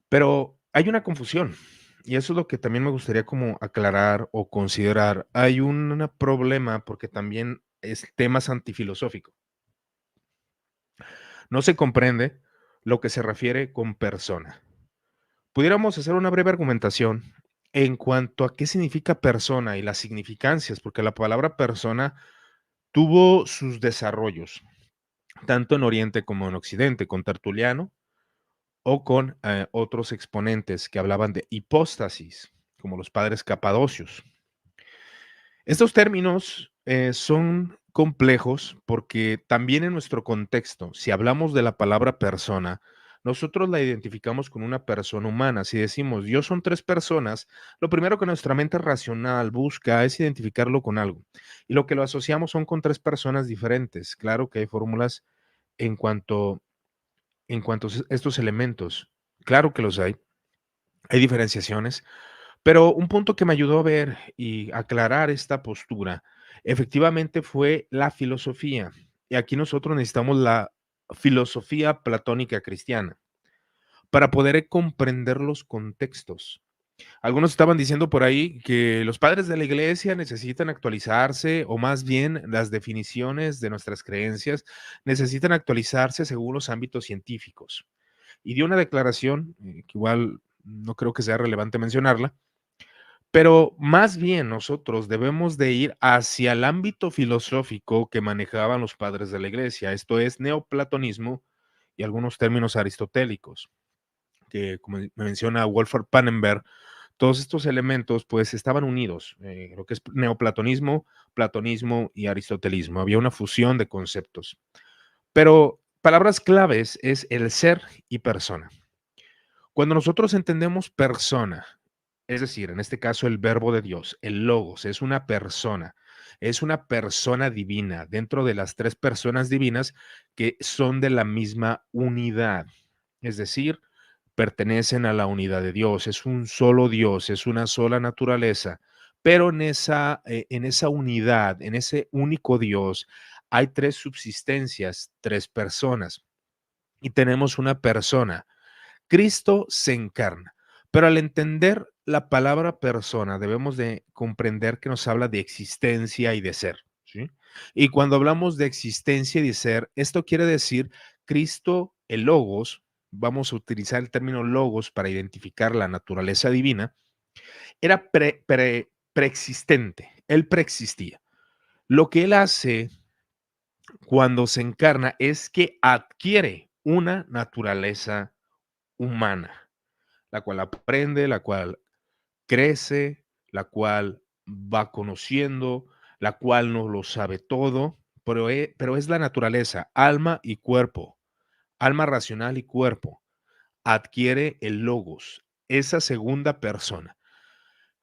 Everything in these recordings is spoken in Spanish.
Pero hay una confusión, y eso es lo que también me gustaría como aclarar o considerar. Hay un problema porque también es tema antifilosófico. No se comprende lo que se refiere con persona. Pudiéramos hacer una breve argumentación en cuanto a qué significa persona y las significancias, porque la palabra persona tuvo sus desarrollos, tanto en Oriente como en Occidente, con Tertuliano o con otros exponentes que hablaban de hipóstasis, como los padres capadocios. Estos términos son complejos porque también en nuestro contexto, si hablamos de la palabra persona, nosotros la identificamos con una persona humana. Si decimos Dios son tres personas, lo primero que nuestra mente racional busca es identificarlo con algo. Y lo que lo asociamos son con tres personas diferentes. Claro que hay fórmulas en cuanto a estos elementos. Claro que los hay. Hay diferenciaciones, pero un punto que me ayudó a ver y aclarar esta postura, efectivamente fue la filosofía. Y aquí nosotros necesitamos la filosofía platónica cristiana para poder comprender los contextos. Algunos estaban diciendo por ahí que los padres de la iglesia necesitan actualizarse, o más bien las definiciones de nuestras creencias necesitan actualizarse según los ámbitos científicos. Y dio una declaración, que igual no creo que sea relevante mencionarla, pero más bien nosotros debemos de ir hacia el ámbito filosófico que manejaban los padres de la iglesia, esto es neoplatonismo y algunos términos aristotélicos, que como me menciona Wolfgang Pannenberg, todos estos elementos pues estaban unidos, lo que es neoplatonismo, platonismo y aristotelismo, había una fusión de conceptos. Pero palabras claves es el ser y persona. Cuando nosotros entendemos persona, es decir, en este caso el verbo de Dios, el logos, es una persona divina dentro de las tres personas divinas que son de la misma unidad, es decir, pertenecen a la unidad de Dios, es un solo Dios, es una sola naturaleza, pero en esa unidad, en ese único Dios, hay tres subsistencias, tres personas, y tenemos una persona. Cristo se encarna. Pero al entender la palabra persona, debemos de comprender que nos habla de existencia y de ser, ¿sí? Y cuando hablamos de existencia y de ser, esto quiere decir Cristo, el logos, vamos a utilizar el término logos para identificar la naturaleza divina, era preexistente, él preexistía. Lo que él hace cuando se encarna es que adquiere una naturaleza humana, la cual aprende, la cual crece, la cual va conociendo, la cual no lo sabe todo, pero es la naturaleza, alma y cuerpo, alma racional y cuerpo, adquiere el logos, esa segunda persona.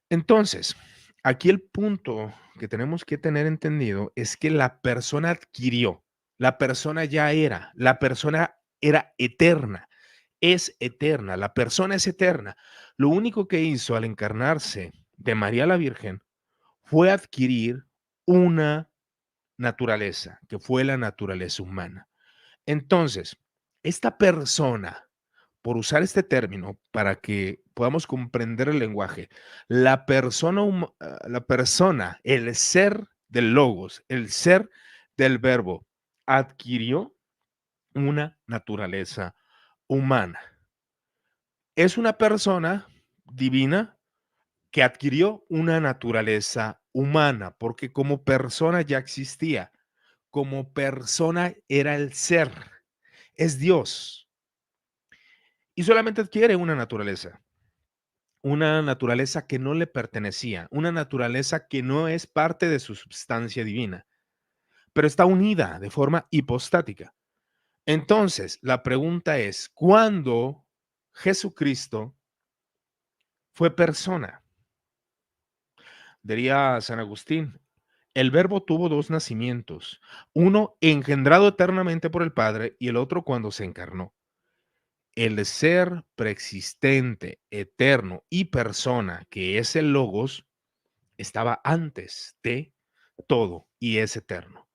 Entonces, aquí el punto que tenemos que tener entendido es que la persona adquirió, la persona ya era, la persona era eterna, es eterna, la persona es eterna. Lo único que hizo al encarnarse de María la Virgen fue adquirir una naturaleza, que fue la naturaleza humana. Entonces, esta persona, por usar este término para que podamos comprender el lenguaje, la persona, el ser del logos, el ser del verbo, adquirió una naturaleza humana. Es una persona divina que adquirió una naturaleza humana, porque como persona ya existía, como persona era el ser, es Dios, y solamente adquiere una naturaleza que no le pertenecía, una naturaleza que no es parte de su substancia divina, pero está unida de forma hipostática. Entonces, la pregunta es, ¿cuándo Jesucristo fue persona? Diría San Agustín, el verbo tuvo dos nacimientos, uno engendrado eternamente por el Padre y el otro cuando se encarnó. El ser preexistente, eterno y persona, que es el Logos, estaba antes de todo y es eterno.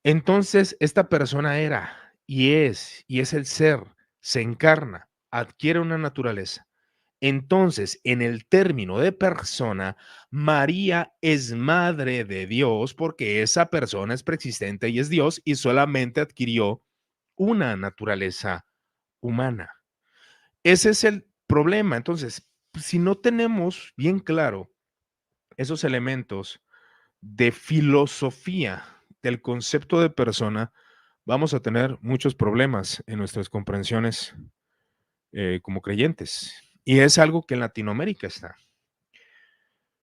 Entonces, esta persona era y es el ser, se encarna. adquiere una naturaleza. Entonces, en el término de persona, María es madre de Dios porque esa persona es preexistente y es Dios y solamente adquirió una naturaleza humana. Ese es el problema. Entonces, si no tenemos bien claro esos elementos de filosofía del concepto de persona, vamos a tener muchos problemas en nuestras comprensiones como creyentes. Y es algo que en Latinoamérica está.